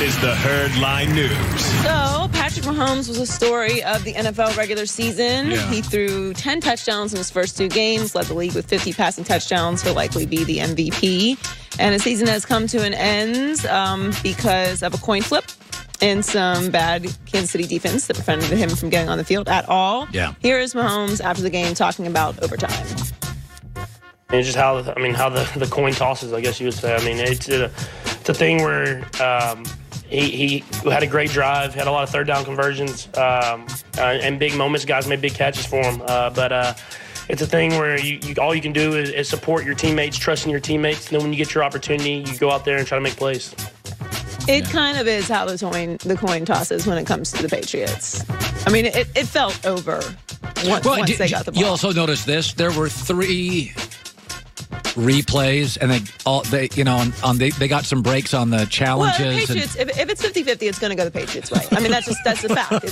is the HERDLINE News. So, Patrick Mahomes was a story of the NFL regular season. Yeah. He threw 10 touchdowns in his first 2 games, led the league with 50 passing touchdowns. He'll likely be the MVP. And his season has come to an end because of a coin flip and some bad Kansas City defense that prevented him from getting on the field at all. Yeah. Here is Mahomes after the game talking about overtime. It's just how the coin tosses, I guess you would say. I mean, it's a thing where he had a great drive, had a lot of third down conversions, and big moments. Guys made big catches for him. But it's a thing where you all you can do is support your teammates, trust in your teammates, and then when you get your opportunity, you go out there and try to make plays. It kind of is how the coin tosses when it comes to the Patriots. I mean, it felt over once they got the ball. You also noticed this. There were 3 replays, and they got some breaks on the challenges. Well, Patriots, if it's 50-50, it's going to go the Patriots' way. I mean, that's a fact.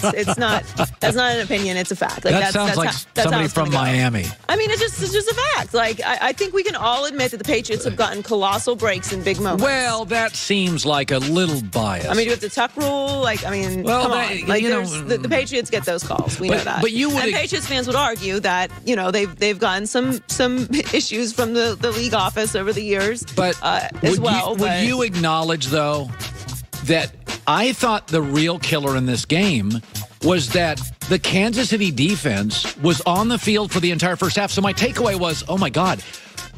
That's not an opinion. It's a fact. Like, that sounds like somebody from Miami. I mean, it's just a fact. Like, I think we can all admit that the Patriots have gotten colossal breaks in big moments. Well, that seems like a little biased. I mean, you have the tuck rule. Like, I mean, come on. Like, the Patriots get those calls. We know that. But and Patriots fans would argue that they've gotten some issues from the league office over the years, but would you acknowledge, though, that I thought the real killer in this game was that the Kansas City defense was on the field for the entire first half? So my takeaway was, oh my God,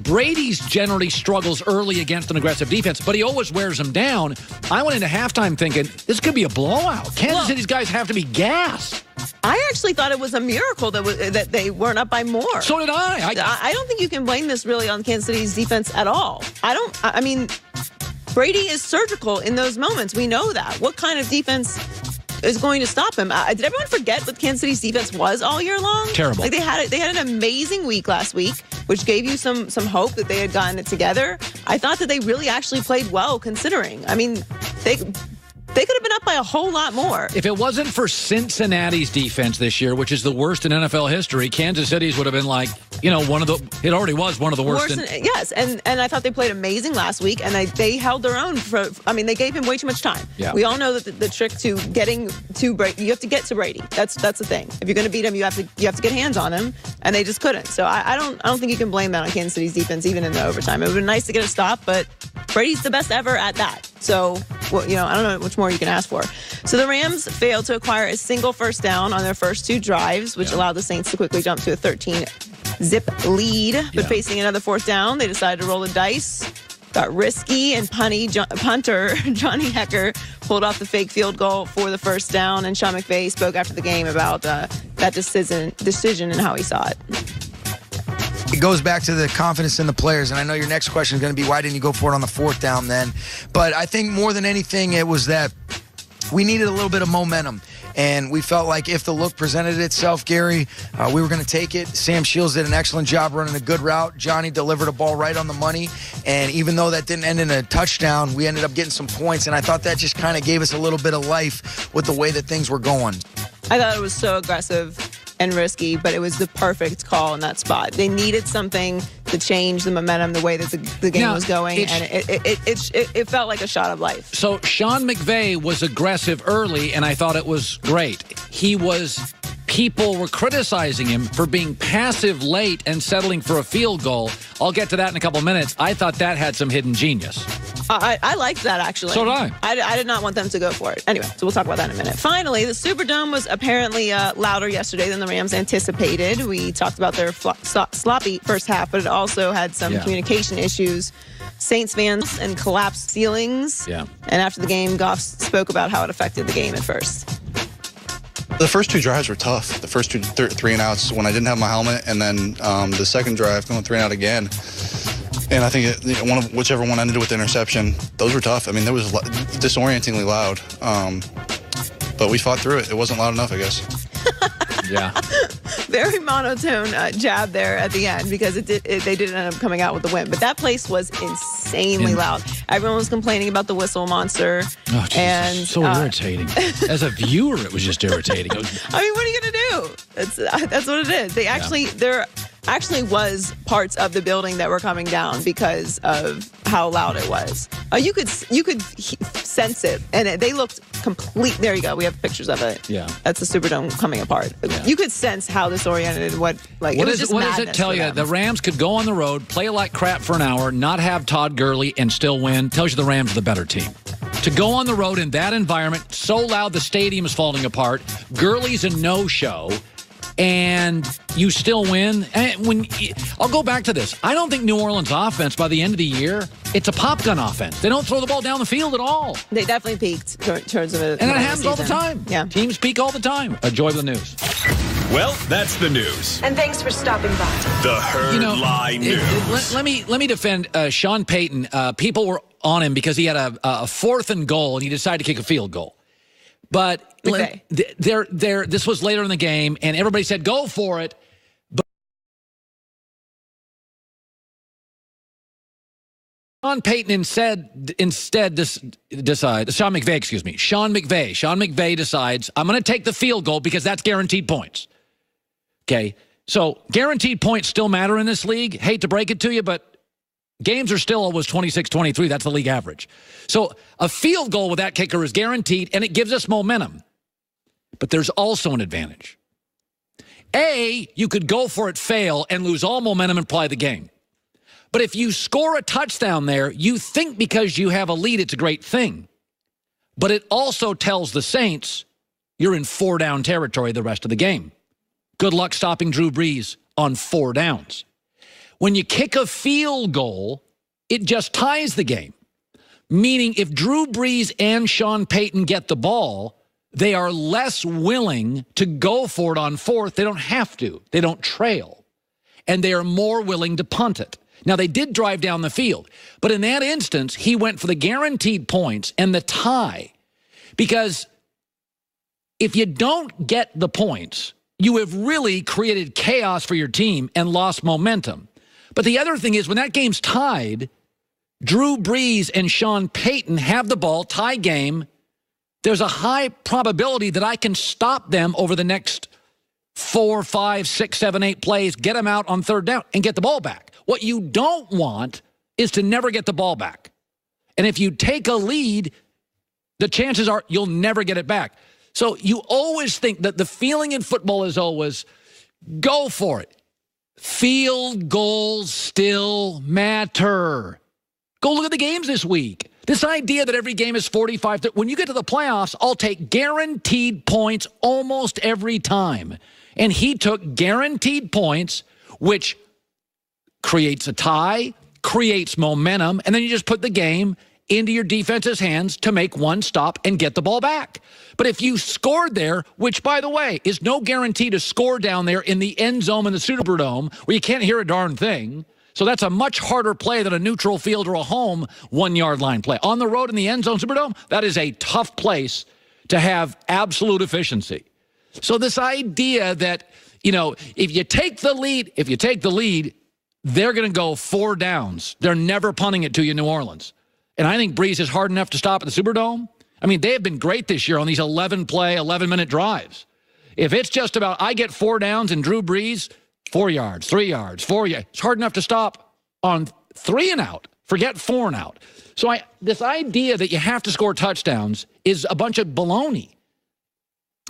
Brady's generally struggles early against an aggressive defense, but he always wears them down. I went into halftime thinking this could be a blowout. Kansas City's guys have to be gassed. I actually thought it was a miracle that they weren't up by more. So did I. I don't think you can blame this really on Kansas City's defense at all. I mean, Brady is surgical in those moments. We know that. What kind of defense is going to stop him? Did everyone forget what Kansas City's defense was all year long? Terrible. Like they had an amazing week last week, which gave you some hope that they had gotten it together. I thought that they really actually played well, considering. I mean, they could have been up by a whole lot more. If it wasn't for Cincinnati's defense this year, which is the worst in NFL history, Kansas City's would have been like, it already was one of the worst. Yes, and I thought they played amazing last week, and they held their own. They gave him way too much time. Yeah. We all know that the trick to getting to Brady, you have to get to Brady. That's the thing. If you're going to beat him, you have to get hands on him, and they just couldn't. So I don't think you can blame that on Kansas City's defense, even in the overtime. It would have been nice to get a stop, but Brady's the best ever at that. So, I don't know much more you can ask for. So the Rams failed to acquire a single first down on their first 2 drives, which allowed the Saints to quickly jump to a 13-zip lead. But facing another 4th down, they decided to roll the dice. Got risky, and punter Johnny Hecker pulled off the fake field goal for the first down. And Sean McVay spoke after the game about that decision and how he saw it. It goes back to the confidence in the players, and I know your next question is going to be, why didn't you go for it on the 4th down then? But I think more than anything, it was that we needed a little bit of momentum, and we felt like if the look presented itself, Gary, we were going to take it. Sam Shields did an excellent job running a good route. Johnny delivered a ball right on the money, and even though that didn't end in a touchdown, we ended up getting some points, and I thought that just kind of gave us a little bit of life with the way that things were going. I thought it was so aggressive and risky, but it was the perfect call in that spot. They needed something to change the momentum, the way that the game was going, and it felt like a shot of life. So Sean McVay was aggressive early, and I thought it was great. People were criticizing him for being passive late and settling for a field goal. I'll get to that in a couple minutes. I thought that had some hidden genius. I liked that, actually. So did I. I did not want them to go for it. Anyway, so we'll talk about that in a minute. Finally, the Superdome was apparently louder yesterday than the Rams anticipated. We talked about their sloppy first half, but it also had some communication issues. Saints fans and collapsed ceilings. Yeah. And after the game, Goff spoke about how it affected the game at first. The first 2 drives were tough. The first 2 3-and-outs when I didn't have my helmet, and then the second drive going 3-and-out again. And I think whichever one ended with the interception, those were tough. I mean, that was disorientingly loud. But we fought through it. It wasn't loud enough, I guess. Yeah. Very monotone jab there at the end, because they did end up coming out with the win. But that place was insanely loud. Everyone was complaining about the whistle monster. Oh, geez, and so irritating. As a viewer, it was just irritating. I mean, what are you going to do? That's what it is. There actually was parts of the building that were coming down because of how loud it was. You could sense it. And they looked complete. There you go. We have pictures of it. Yeah. That's the Superdome coming apart. Yeah. You could sense how disoriented what does it tell you? The Rams could go on the road, play like crap for an hour, not have Todd Gurley, and still win. Tells you the Rams are the better team. To go on the road in that environment, so loud the stadium is falling apart, Gurley's a no-show, and you still win. And I'll go back to this. I don't think New Orleans offense, by the end of the year, it's a pop gun offense. They don't throw the ball down the field at all. They definitely peaked in terms of it. And it happens all the time. Yeah. Teams peak all the time. Enjoy the news. Well, that's the news. And thanks for stopping by. The HERDLINE News. Let me defend Sean Payton. People were on him because he had a 4th and goal, and he decided to kick a field goal. But this was later in the game, and everybody said, go for it. But Sean Payton instead decides, Sean McVay decides, I'm going to take the field goal because that's guaranteed points. Okay, so guaranteed points still matter in this league. Hate to break it to you, but games are still always 26-23. That's the league average. So a field goal with that kicker is guaranteed, and it gives us momentum. But there's also an advantage. You could go for it, fail, and lose all momentum and play the game. But if you score a touchdown there, you think because you have a lead, it's a great thing. But it also tells the Saints you're in 4-down territory the rest of the game. Good luck stopping Drew Brees on 4 downs. When you kick a field goal, it just ties the game. Meaning if Drew Brees and Sean Payton get the ball, they are less willing to go for it on 4th. They don't have to. They don't trail. And they are more willing to punt it. Now, they did drive down the field. But in that instance, he went for the guaranteed points and the tie. Because if you don't get the points, you have really created chaos for your team and lost momentum. But the other thing is, when that game's tied, Drew Brees and Sean Payton have the ball, tie game. There's a high probability that I can stop them over the next 4, 5, 6, 7, 8 plays, get them out on 3rd down, and get the ball back. What you don't want is to never get the ball back. And if you take a lead, the chances are you'll never get it back. So you always think that the feeling in football is always, go for it. Field goals still matter. Go look at the games this week. This idea that every game is 45, when you get to the playoffs, I'll take guaranteed points almost every time. And he took guaranteed points, which creates a tie, creates momentum, and then you just put the game into your defense's hands to make one stop and get the ball back. But if you scored there, which, by the way, is no guarantee to score down there in the end zone in the Superdome where you can't hear a darn thing, so that's a much harder play than a neutral field or a home 1-yard line play. On the road in the end zone Superdome, that is a tough place to have absolute efficiency. So this idea that, if you take the lead, they're going to go 4 downs. They're never punting it to you, New Orleans. And I think Brees is hard enough to stop at the Superdome. I mean, they have been great this year on these 11-play, 11-minute drives. If it's just about I get 4 downs and Drew Brees, 4 yards, 3 yards, 4 yards, it's hard enough to stop on 3 and out. Forget 4 and out. So this idea that you have to score touchdowns is a bunch of baloney.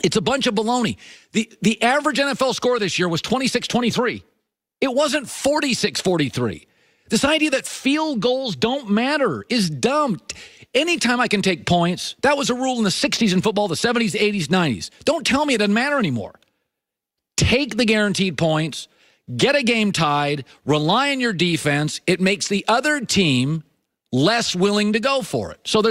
It's a bunch of baloney. The average NFL score this year was 26-23. It wasn't 46-43. This idea that field goals don't matter is dumb. Anytime I can take points, that was a rule in the 60s in football, the 70s, 80s, 90s. Don't tell me it doesn't matter anymore. Take the guaranteed points, get a game tied, rely on your defense. It makes the other team less willing to go for it. So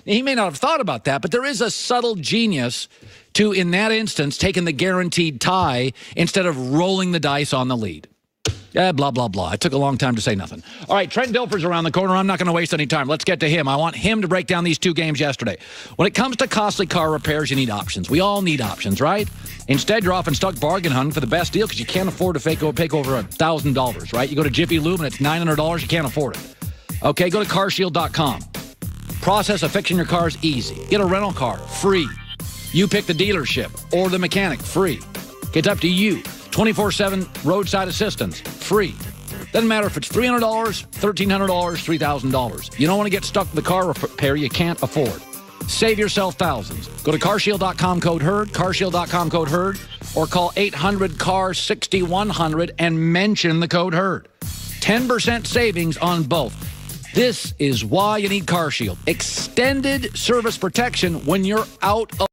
he may not have thought about that, but there is a subtle genius to, in that instance, taking the guaranteed tie instead of rolling the dice on the lead. Blah, blah, blah. It took a long time to say nothing. All right, Trent Dilfer's around the corner. I'm not going to waste any time. Let's get to him. I want him to break down these 2 games yesterday. When it comes to costly car repairs, you need options. We all need options, right? Instead, you're often stuck bargain hunting for the best deal because you can't afford to pay over $1,000, right? You go to Jiffy Lube and it's $900. You can't afford it. Okay, go to carshield.com. Process of fixing your car is easy. Get a rental car, free. You pick the dealership or the mechanic, free. It's up to you. 24/7 roadside assistance, free. Doesn't matter if it's $300, $1,300, $3,000. You don't want to get stuck with the car repair you can't afford. Save yourself thousands. Go to carshield.com code HERD, carshield.com code HERD, or call 800-CAR-6100 and mention the code HERD. 10% savings on both. This is why you need CarShield. Extended service protection when you're out of